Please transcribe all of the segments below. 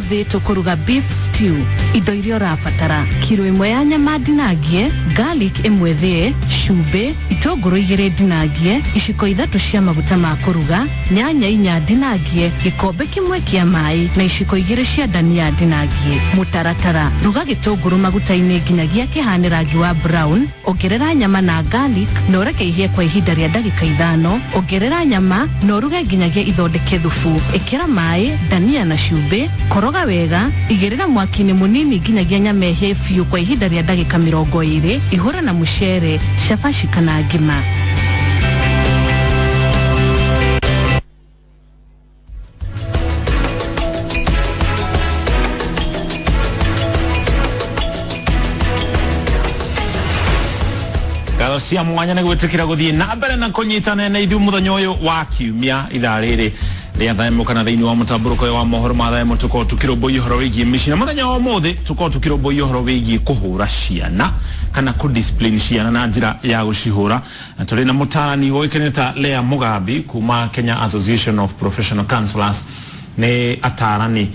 Umuthi tukuruga beef stew. Indo iria rafatara: kilo imwe ya nyama ndinangie, garlic imwe thie, cumbi, itunguru 2 ndinangie, iciko 3 cia maguta ma kuruga, nyanya 4 ndinangie, gikombe kimwe kia mai na iciko 2 cia dania ndinangie. Mutaratara: ruga gitunguru maguta-ini nginyagia kihane rangi wa brown, ongerera nyama na garlic na ureke ihie kwa ihinda ria ndagika 5, ongerera nyama na uruge nginyagia ithondeke thubu. Ikira mai, dania na cumbi, koroga wega, igirira mwaki-ini munini nginyagia nyama ihie fiu kwa ihinda ria ndagika 20, ihura na mucere, shafashi kana ngima. Cia mwanya na gwetekera guthie na mbere na kunyitana na ithu muthanyo uyu wa kiumia ithaa riri ria thaimo kana thiini wa mutamburuko wa mohoro ma thaimo tuko tukiromboia horo wigie micina muthenya wa muthi tuko tukiromboia horo wigie kuhura ciana kana ku discipline ciana na njira ya gucihura. Turi na mutani woikeneta Lea Mugambi kuma Kenya Association of Professional Counselors ne atarani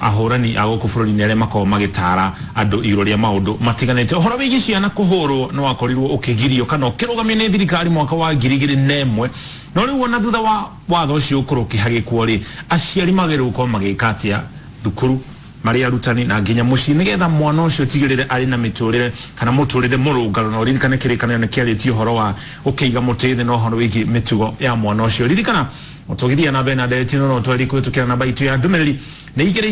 ahorani agoku bururi ni arema ko magitara andu iroria maundu matiganete horo wigi ciana kuhurwo no akorirwo ukigirio kana ukirugamia ni thirikari mwaka wa 2001 no riu ona thutha wa watho ucio ukuruki hagikwo ri aciari magirwo ko magikatia thukuru mari arutani na nginya muci nigetha mwana ucio tigirire ari na miturire kana muturire murungano no ririkane kirikana ne kiaritio horo wa ukiiga mutithe no horo wigi mitugo ya mwana ucio ririkana Otogiria na Bernadette no twari kwetukira na baitu ya ndumereri na igere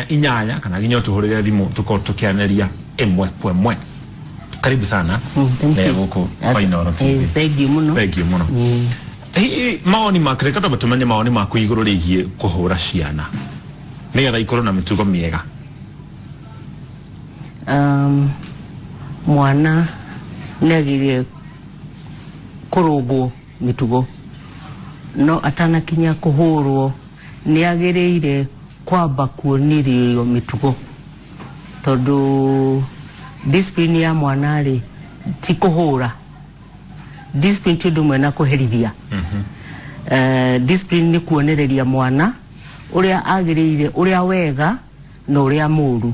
inyanya kana ginyo tuhurire thimu tukotukianeria emwe kwemwe. Karibu sana. Thank you. Fainoro TV. Thank you muno. Thank you muno. Maoni makre kato batumanye maoni maku iguru rigie kuhura ciana. Nigetha ikoro na mitugo miega. Mwana negirie kurugwo mitugo no atana kinya kuhurwo ni agereire kwamba kuonirio mitugo tondu discipline ya mwana ri ti kuhura discipline tindu mwena kuherithia discipline ni kuonereria mwana uria agereire uria wega no uria muru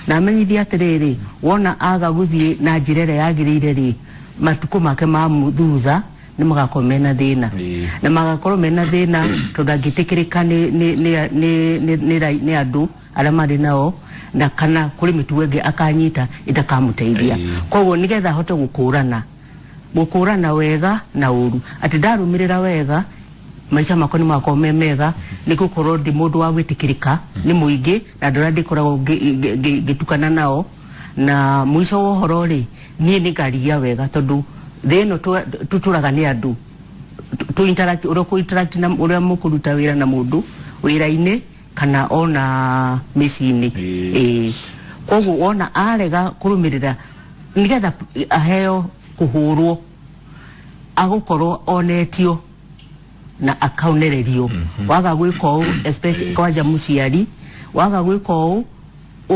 na amenyithia atiriri wona aga guthie na njirere yagereire ri matuko make ma muthutha ni magakomena thina na magakorwo mena thina tondangitikiririka ni andu aria mari nao na kana kuri mitugo ingi akanyita itakamuteithia koguo nigetha hote gukurana wega na uru ati ndarumirira wega maisha makwa ni makwa mega ni gukorwo ndi mundu wa gwitikirika ni muingi na ndura ndikoragwo gitukana nao na mwisho wa horo ri nie ni ngaria wega tondu theno tuturaga ni andu tu interact uroko interact na uria mukuruta wira na mundu wira-ini kana ona micini koguo ona arega kurumirira nigetha aheo kuhurwo agukorwo onetio na akaunererio waga gwika u especially kwaja muciari waga gwika u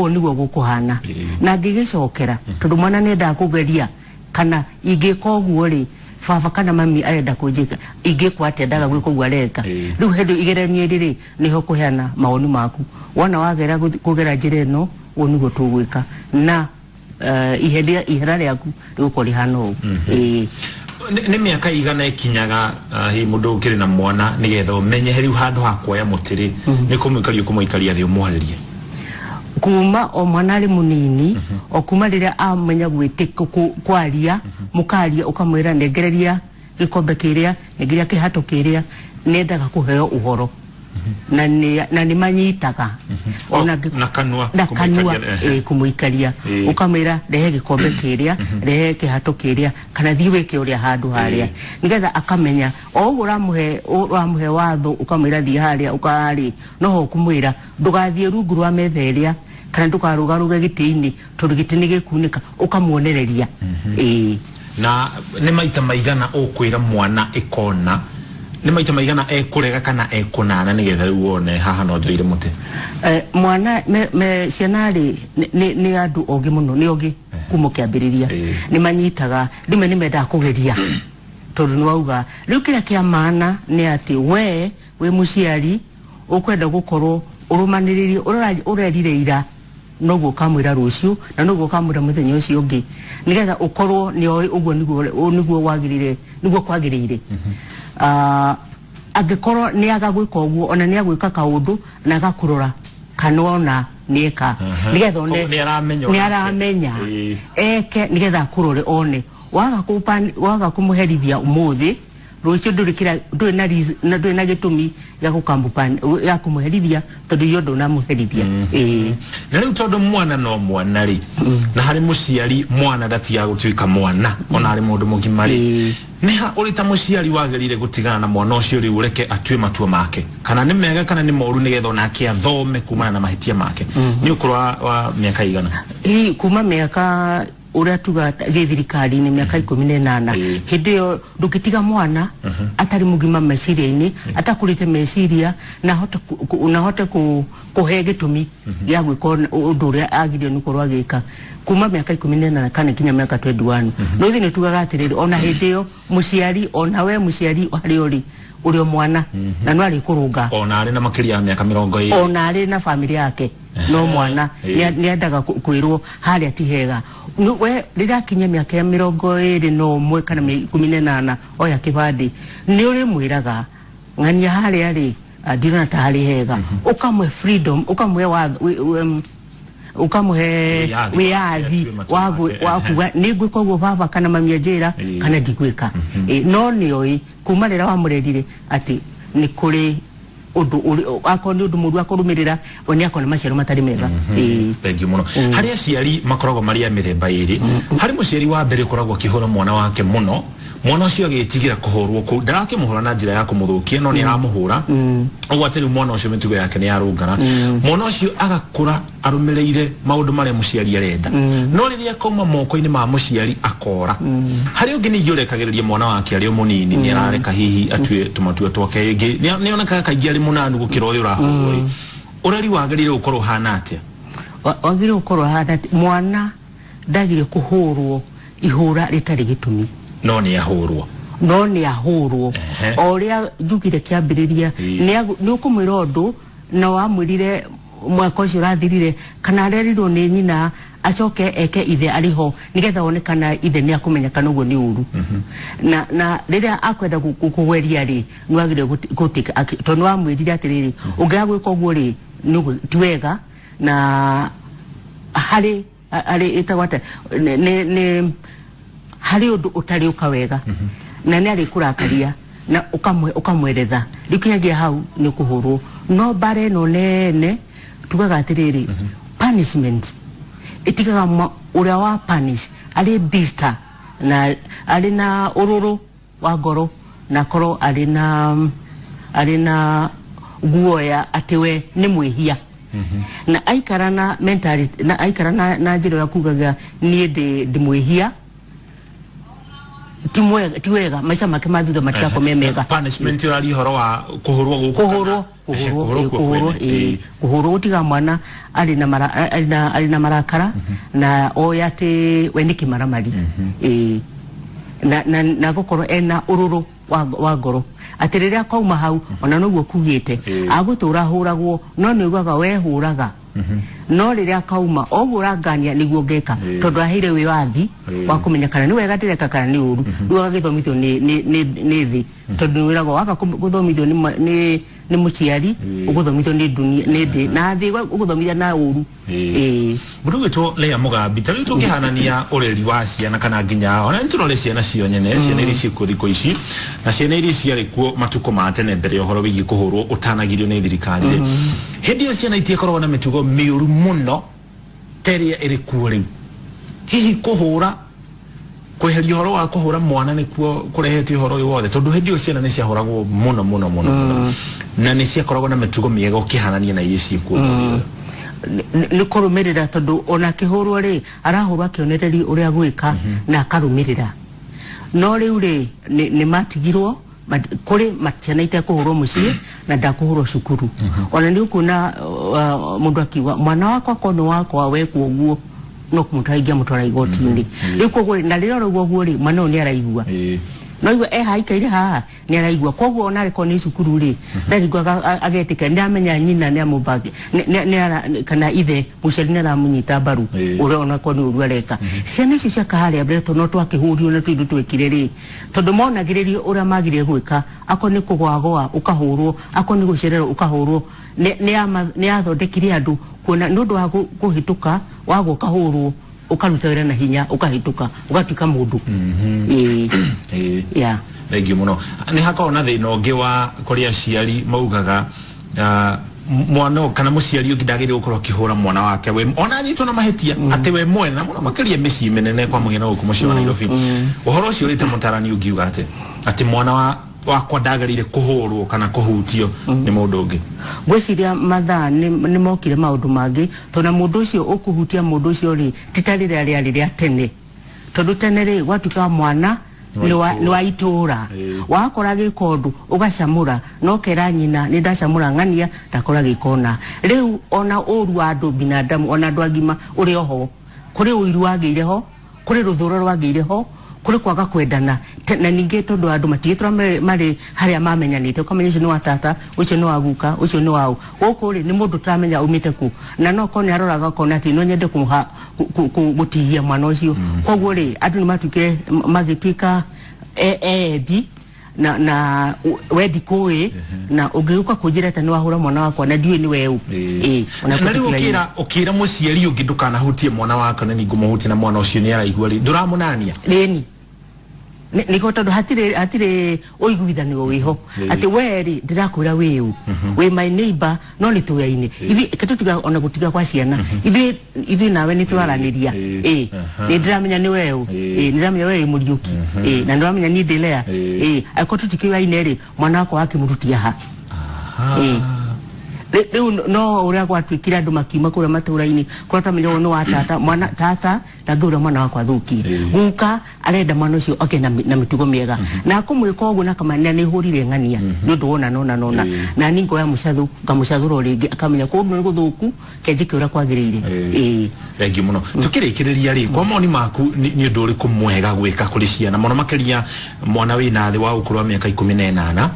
niguo gukuhana na ngigicokera tondu mwana nenda kugeria kana ingika uguo ri baba kana mami arenda kunjika ingikwa atendaga gwika uguo areka riu hendu igeranie riri niho kuheana maoni maku wona wagera kugera njira ino niguo tugwika na ihera riaku riguko rihana ugu ni miaka igana ikinyaga hi mundu ukiri na mwana nigetha umenye heriu handu ha kuoya mutiri ni kumuikaria thi umwaririe kuma o mwana ari munini o kuma riria amenya gwitika kwaria mukaria ukamwira negereria gikombe kiria negereria kihato kiria nendaga kuheo uhoro na ni manyitaga ona na kanwa kumuikaria ukamwira rehe gikombe kiria rehe kihato kiria kana thiwe ki uria handu haria nigetha akamenya o uramuhe watho ukamwira thi haria ukari no ho kumwira ndugathie rungu rwa metheria kana ndukarugaruge giti-ini tondu giti ni gikunika ukamuonereria na ni maita maigana ukwira mwana ikona ni maita maigana kurega kana kunana nigetha riu wone haha no njoire muti mwana me cianari ni andu ogi muno ni ogi kumo kiambiriria ni manyitaga rimwe ni menda kugeria tondu ni wauga riu kira kia maana ni ati we muciari ukwenda gukorwo urumaniririe urerire ira noguo kamwira rucio na noguo kamwira muthenya ucio ungi nigetha ukorwo ni oi uguo niguo wagirire niguo kwagirire angikorwo ni agagwika uguo ona ni agwika kaundu na agakurora kanona nieka nigetha ni aramenya eke nigetha akurore one waga kumuherithia umuthi rucio nduri na gitumi ya gukambupan ya kumuherithia tondu yondo na muherithia na riu tondu mwana no mwana ri na hari muciari mwana ndatia gutuika mwana ona ari mundu mugimari niha urita muciari wagerire gutigana na mwana ucio ri ureke atue matua make kana ni mega kana ni moru nigetha onake athome kumana na mahitia make ni ukurwa wa miaka igana kuma miaka uria tuga githirikari ni miaka 18 hindi yo ndukitiga mwana atari mugima meciria-ini atakurite meciria na hote kuhe gitumi ya gwika undu uria agirio ni kurwa gika kuma miaka 18 kana kinya miaka 21 no thini tugaga atiriri ona hindi yo muciari ona we muciari hari uri mwana na no ari kurunga ona ari na makiria ya miaka 20 ona ari na familia yake no mwana ni endaga kwirwo hari atihega we rira kinya miaka ya 20 no mwe kana 18 oya kibandi ni uri mwiraga ngania hari ari ndina tari hega ukamwe freedom ukamwe ukamuhe wiathi wakuga nigwika uguo baba kana mamia njira kana ndigwika no nioi kumarira wa murerire ati ni kuri undu akoni undu muru akurumirira oni akona maciaro matari mega thank you muno hari aciari makoragwo mari a mithemba iri hari muciari wa mbere koragwo kihora mwana wake muno mwana ucio agitigira kuhorwo ku ndarake muhura na njira ya kumuthukia no ni aramuhura ugwatiri mwana ucio mitugo yake ni yarungana mwana ucio agakura arumireire maundu mari muciari arenda no riria koma moko-ini ma muciari akora hari ungi ni yurekagiriria mwana wake ari munini ni arareka hihi atue tumatue twake ingi ni oneka kaingi ari munanu gukira uyu urahurwo urari wagirire ukorwo hana atia wagirire ukorwo hana mwana ndagire kuhurwo ihura ritari gitumi no ni ahurwo oria njugire kiambiriria ni ukumwira undu na wamwirire mwaka ucio rathirire kana arerirwo ni nyina acoke eke ithe ariho nigetha onekana ithe ni akumenya kana uguo ni uru na riria akwenda kuweria ri nwagire gutika tondu wamwirire atiriri ungagwika uguo ri tiwega na hari itawata ne hari undu utari ukawega na ni ari kurakaria na ukamweretha rikinyagia hau ni kuhurwo no bare no nene tugaga atiriri punishment itigaga uria wa punish ari bitter na ari na ururu wa ngoro na koro ari na guoya atiwe ni mwihia na aikara na mentality na aikara na njiro ya kugaga ni ndi mwihia tiwega maisha make mathutha matirako memega punishment yari horo wa kuhurwo kuhurwo utiga mwana ari na marakara na oyate weniki maramari na gukoro ena ururu wa ngoro atiriria kauma hau ona noguo kugite agutura huragwo no niguaga wehuraga no riria kauma ogurangania niguo ngeka tondu ahire wiwathi wa kumenya kana ni wega ndireka kana ni uru ruga githomithio ni thi tondu wirago waka guthomithio ni muciari uguthomithio ni dunia ni thi na thi uguthomithia na uru mundu witwo Leah Mugambi tari tungihanania ureri wa ciana kana nginya ona nturore ciana cio nyene ciana iri ciku thiko ici na ciana iri ciari kuo matuko ma tene mbere uhoro wigi kuhurwo utanagirio ni thirikari hindi yo ciana itiekorwo na mitugo miuru muno teria iri kuo riu hihi kuhura kweheria uhoro wa kuhura mwana nikuo kurehete uhoro uyu wothe tondu hindi yo ciana ni ciahuragwo muno na ni ciakoragwo na mitugo miega ukihanania na iri ciku ni kurumirira tondu ona kihurwo ri arahurwa kionereri uria gwika na akarumirira no riu ri ni matigirwo kuri matiana ite kuhurwo mucii na ndakuhurwo cukuru ona ni ukuna mundu akiwa mwana wakwa kono wakwa wekwo guo no kumutaragia mutwara igoti-ini riko gwe na riro guo ri mwana ni araigua no iwe haikaire ha ni araigua koguo ona reko ni cukuru ri ndarigwa agetika ni amenya nyina ni amubage ni kana ithe muceri ni aramunyita baru ure ona ko ni urwareka ciana icio cia kahari abreto no twakihurio na twindu twekire ri tondu monagiririo ura magire gwika ako ni kugwagwa ukahurwo ako ni gucerero ukahurwo ni athondekire andu kuona nundu wa kuhituka wago kahurwo ukarutera na hinya ukahituka ugatuika mundu yeah thank you muno ni hakao na thina ungi wa kuria ciari maugaga mwana kana muciari ugidagire ukorwo kihura mwana wake we ona nyitwo na mahetia ati we mwena muno makiria micii menene kwa mugena guku mucii wa Nairobi uhoro ucio urite mutarani ugiuga ati mwana wakwa ndagarire kuhurwo kana kuhutio ni mundu ungi gwiciria mathaa ni mokire maundu mangi tona mundu ucio ukuhutia mundu ucio ri titarire ari tene tondu tene ri gwatuka mwana ni wa itura wakora gikondu ugacamura no kera nyina ni ndacamura ngania ndakora gikona riu ona uru andu binadamu ona andu agima uri oho kuri uiru wageire ho kuri ruthuro rwageire ho kuri kwaga kwendana na ninge tondu andu matigitura mari haria mamenyanite ukamenya ucio ni wa tata ucio ni wa guka ucio ni wao guku ri ni mundu turamenya umite ku na no kone aroraga kona ati no nyende kumuha gutihia mwana ucio koguo ri andu ni matuke magituika edi na wedi koe na ugiuka kujira tani wahura mwana wako na ndiwe ni wewe na riu ukira muciari ungi ndukana hutie mwana wako na ningu muhuti na mwana ucio ni araigua ri nduramunania leni niko tondu hatire uiguithanio wiho ati weri ndirakwira wiu we my neighbor no ni tuyaine ithi ketutiga ona gutiga kwa ciana ithi nawe ni twaraniria ni ndiramenya ni wewe ni ndiramenya wewe muriuki na ndiramenya ni ndelea ako tutikiwa ineri mwana wako akimurutia ha riu no uria gwatwikira andu makiuma kuria maturaini kurata menyo no wa tata mwana tata ndangura mwana wakwa thuki guka arenda mwana ucio oke na mitugo miega na kumwika ogu na kama ni hurire ngania ni ndu wona nona na ningo ya mucathu ngamucathuro ringi akamenya kundu ni guthuku kenjike uria kwagirire thengi muno tukirikiriria ri kwa moni maku ni ndu uri kumwega gwika kuri ciana muno makiria mwana wina thi wa ukuru wa miaka 18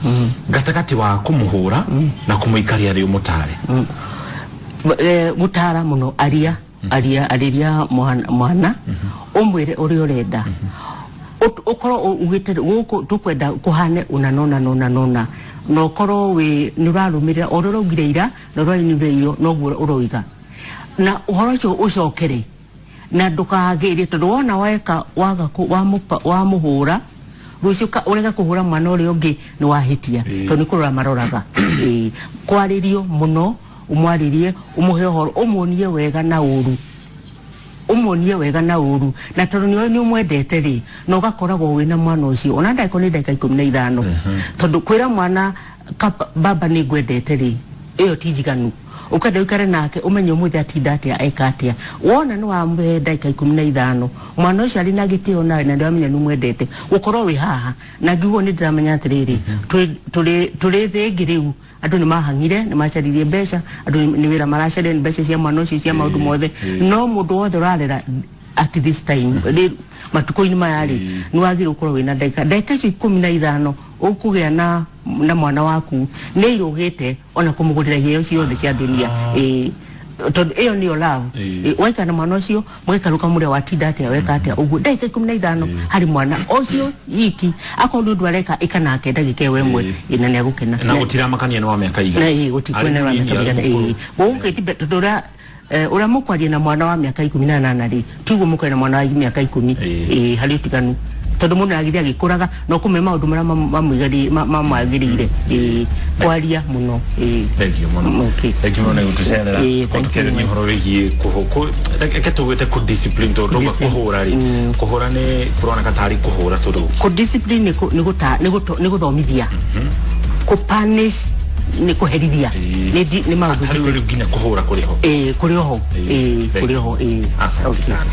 gatagati wa kumuhura na kumuikaria ri mutare mutara muno ariria mwana umwire uri urenda ukoro ugite guku tukwenda kuhane unanona no koro we nurarumirira ororogire ira norwainireiro no uroiga na uhoro cyo ucokere na ndukagire tondu wona weka waga wa muhura rucuka urega kuhura mwana uri ungi ni wahitia to ni kurora maroraga kwaririo muno umwaririe umuhe horo umunie wega na uru na tondu ni umwendete ri no gakoragwo wina mwana ucio ona ndaiko ni ndaka 15 tondu kwira mwana baba ni gwendete ri iyo tijiganu ukada ukare nake umenye umuja atindatia ekatia wona no ambe ndaka 15 mwana ucio ari na gitio na ndamenya ni mwendete ukorwo wi haha na ngiwo ni ndamenya atiriri tuli thengiriu andu ni mahangire ni macaririe mbeca andu ni wira maracare mbeca cia mwana ucio cia maundu mothe no mundu wothe urarera at this time matuko-ini mayari ni wagire ukorwo wina ndaka 15 ukugia na mwana waku ni irugite ona kumugurira heo ciothe cia dunia tondu iyo niyo love weka na mwana ucio mwekaruka muria watinda atia weka atia ugu ndaka 15 hari mwana ucio yiki akondu ndwareka ikanake ndagike wemwe ina ni agukena na gutira makania no wa miaka igana na gutikwena wa miaka igana guke tibe tora ura mukwaria na mwana wa miaka 18 ri tugo mukwaria na mwana wa miaka 10 hari utiganu tondu mundu agithia gikuraga no kume maundu mara mamwigari mamagirire kwaria muno thank you muno thank you muno gutucerera kutukere ni horo wigi kuhoko eketugite ku discipline to roba kuhura ri kuhura ni kurona katari kuhura to ku discipline ni guthomithia ku punish ni kuherithia ni maundu hari gina kuhura kuriho kuriho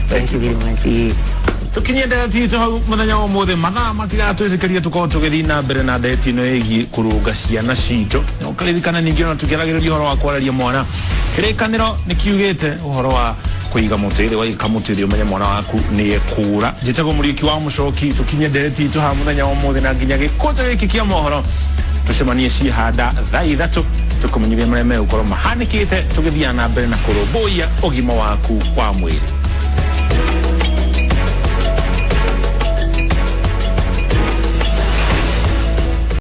thank you very much tukinyenda tito hau muthenya wa mothe mathaa matira twizikaria tuko tugithina mbere na ndeti no egi kuruga ciana cito ukaririkana ningi ona tukiragiriria horo wa kwararia mwana kirikaniro ni kiugite uhoro wa kuiga mutiri wa ikamutiri umenye mwana waku ni ekura jitago muriki wa mushoki tukinye dereti tu ha muthenya wa muthi na nginya gikoto giki kia mohoro tucemanie cihanda thaa ithatu tukumenyithia maria megukorwo mahanikite tugithia na mbere na kuroboia ugima waku wa mwiri.